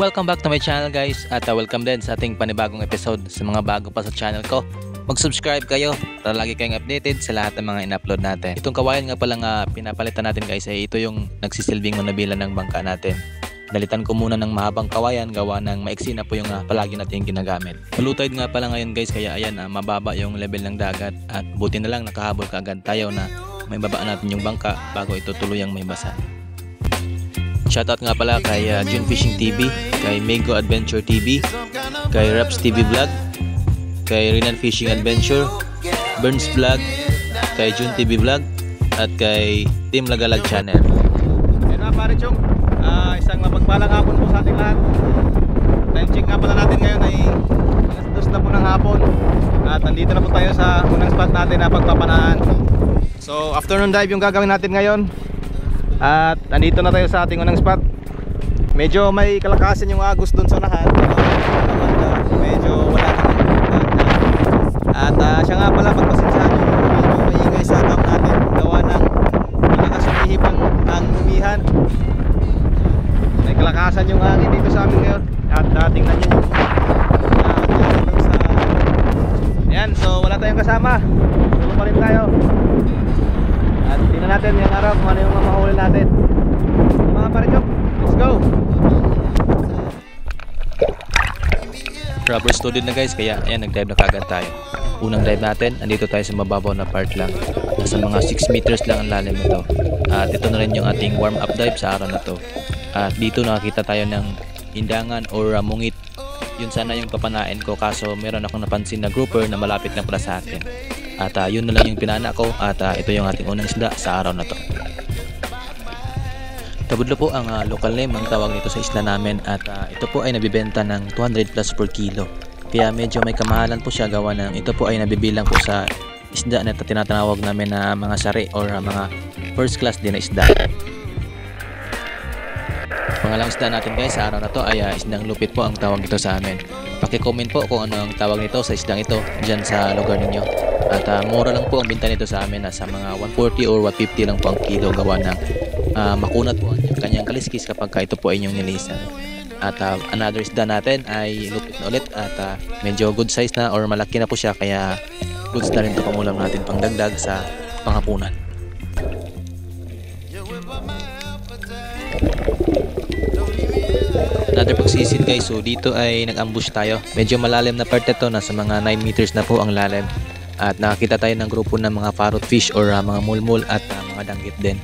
Welcome back to my channel guys at welcome din sa ating panibagong episode. Sa mga bago pa sa channel ko, mag-subscribe kayo para lagi kayong updated sa lahat ng mga in-upload natin. Itong kawayan nga palang pinapalitan natin guys ay ito yung nagsisilbing manabila ng bangka natin. Dalitan ko muna ng mahabang kawayan gawa ng maiksi na po yung palagi natin ginagamit. Malutide nga pala ngayon guys kaya ayan mababa yung level ng dagat at buti na lang nakahabol kaagad tayo na may babaan natin yung bangka bago ito tuluyang may basa. Shoutout nga pala kay June Fishing TV, kay Mego Adventure TV, kay Raps TV Vlog, kay Rinan Fishing Adventure, Burns Vlog, kay June TV Vlog, at kay Team Lagalag Channel. Ayun nga pare Chong, isang mapagpalang hapon po sa ating lahat. Time check nga pala natin ngayon ay alas 2 na po ng hapon. At nandito na po tayo sa unang spot natin na pagpapanaan. So afternoon dive yung gagawin natin ngayon. At nandito na tayo sa ating unang spot. Medyo may kalakasan yung agos doon sa unahan. Medyo wala naman. At siya nga pala pagpasensyahan yung medyo maingay sa account natin. Gawa ng malakas umihip ang umihan. May kalakasan yung hangin dito sa amin ngayon. At tingnan nyo yung sa... Ayan, so wala tayong kasama. Solo pa rin tayo. At tingnan natin yung araw kung ano yung mamahuli natin. Mga parekyok, let's go! Rubber student na guys kaya ayan nag-dive na kagad tayo. Unang dive natin, andito tayo sa mababaw na part lang. Nasa mga 6 meters lang ang lalim nito. At ito na rin yung ating warm up dive sa araw na to. At dito nakakita tayo ng indangan or mungit. Yun sana yung papanain ko kaso meron akong napansin na grouper na malapit na pala sa atin. At yun na lang yung pinana ko at ito yung ating unang isda sa araw na to. Tabudlo po ang local name ang tawag nito sa isla namin at ito po ay nabibenta ng 200 plus per kilo. Kaya medyo may kamahalan po siya gawa ng ito po ay nabibilang po sa isda na tinatawag namin na mga sari or mga first class din na isda. Pangalang isda natin guys sa araw na to ay isdang lupit po ang tawag nito sa amin. Paki-comment po kung ano ang tawag nito sa isdang ito dyan sa lugar ninyo. At mura lang po ang binta nito sa amin, nasa mga 140 or 150 lang po ang kilo gawa ng makunat po ang kanyang kaliskis kapag ito po ay inyong nilisan. At another isda natin ay lupit na ulit at medyo good size na or malaki na po siya kaya goods na rin ito pangulam natin pangdagdag sa panghapunan. Another pagsisid guys, so dito ay nag-ambush tayo. Medyo malalim na part ito, nasa mga 9 meters na po ang lalim. At nakakita tayo ng grupo ng mga parrot fish or mga mulmul at mga danggit din.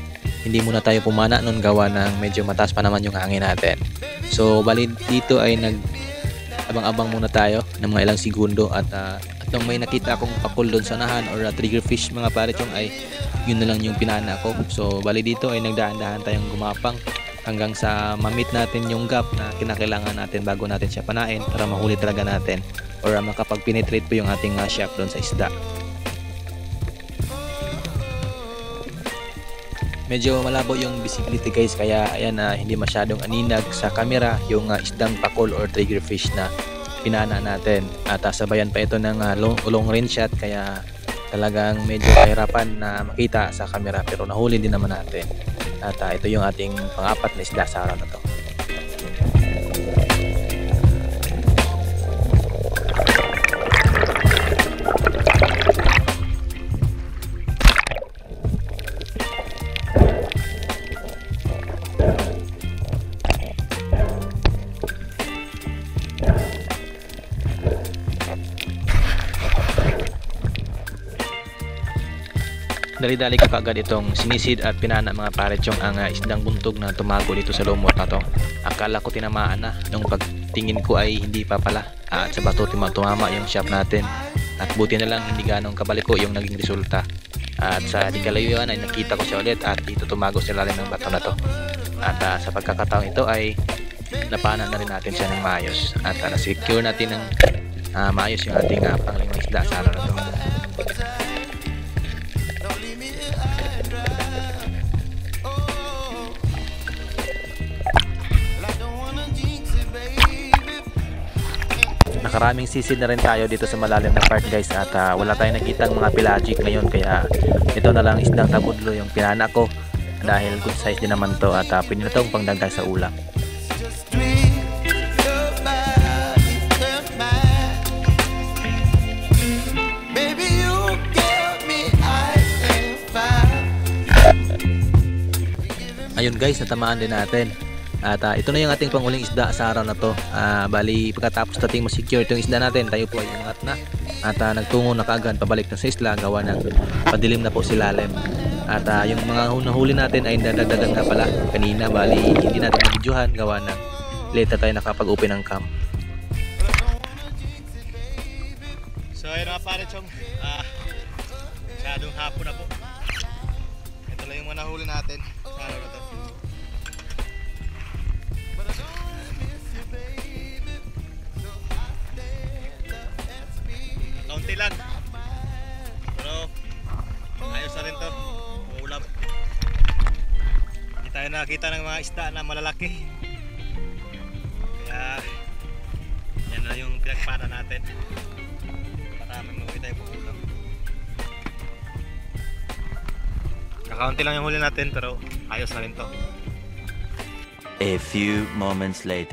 Hindi muna tayo pumana nun gawa ng medyo mataas pa naman yung hangin natin. So bali dito ay nag-abang-abang muna tayo ng mga ilang segundo at nung may nakita akong pakul doon sa nahan or trigger fish mga pare chong ay yun na lang yung pinana ko. So bali dito ay nagdahan-dahan tayong gumapang hanggang sa ma-meet natin yung gap na kinakailangan natin bago natin siya panain para mahuli talaga natin or makapag-penetrate po yung ating shaft doon sa isda. Medyo malabo yung visibility guys kaya ayan hindi masyadong aninag sa camera yung isdang pakol or trigger fish na pinana natin. At sabayan pa ito ng long range shot kaya talagang medyo kahirapan na makita sa camera pero nahuli din naman natin. At ito yung ating pang-apat na isda sa araw na to. Dali-dali ko kagad itong sinisid at pinana mga parechong ang isdang buntog na tumago dito sa lumot na to. Akala ko tinamaan na, nung pagtingin ko ay hindi pa pala at sa bato tumama yung shaft natin at buti na lang hindi ganong kabaliko yung naging resulta. At sa di kalayuan ay nakita ko siya ulit at dito tumago sa ilalim ng bato na to. At sa pagkakataong ito ay napana na rin natin siya ng maayos at na-secure natin ng maayos yung ating panglimang isda sa araw na to. Nakaraming sisid na rin tayo dito sa malalim na part guys at wala tayong nakitang mga pelagic ngayon kaya ito na lang isdang tabudlo yung pinana ko dahil good size din naman to at pwede na itong pangdagdag sa ulam. ayun guys, natamaan din natin. At ito na yung ating panghuling isda sa araw na to. Bali pagkatapos nating masecure itong isda natin, tayo po ay umangat na. At nagtungo na kaagad pabalik na sa isla, gawa ng padilim na po si lalim. At yung mga nahuli natin ay nadagdagan nga pala kanina. Bali hindi natin nabidyohan, gawa ng late na tayo nakapag-open ng cam. So ayun mga pare chong, masyadong hapon na po. Ito lang yung mga nahuli natin sa araw na to. Kaunti lang, pero ayos na rin to, ulam. Hindi tayo nakakita ng mga isda na malalaki, kaya yan na yung pinagpana natin. Maraming mabuhay tayo pang ulam. Kakaunti lang yung huli natin, pero ayos na rin to. A few moments later.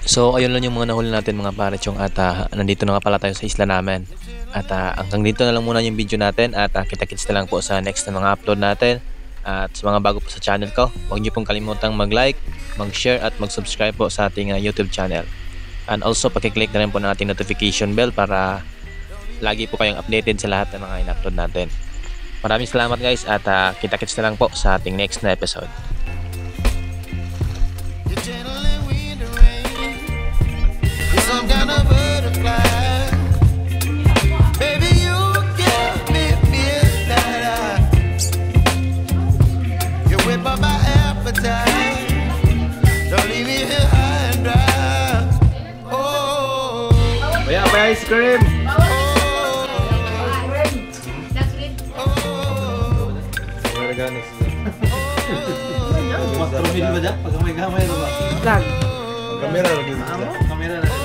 So ayun lang yung mga nahuli natin mga pare chong, at nandito na nga pala tayo sa isla namin. At hanggang dito na lang muna yung video natin, at kita-kits na lang po sa next na mga upload natin. At sa mga bago po sa channel ko, huwag niyo pong kalimutang mag-like, mag-share at mag-subscribe po sa ating YouTube channel. And also pakiclick na rin po ng ating notification bell para lagi po kayong updated sa lahat ng mga in-upload natin. Maraming salamat guys, at kita-kits na lang po sa ating next na episode. Some kind of butterfly, baby, you give me midnight. You whip up my appetite. Don't leave me here high and dry. Oh, Baya ice cream! Mas ba dyan? Pag may gamay na ba? Kamera lagi. Kamera na.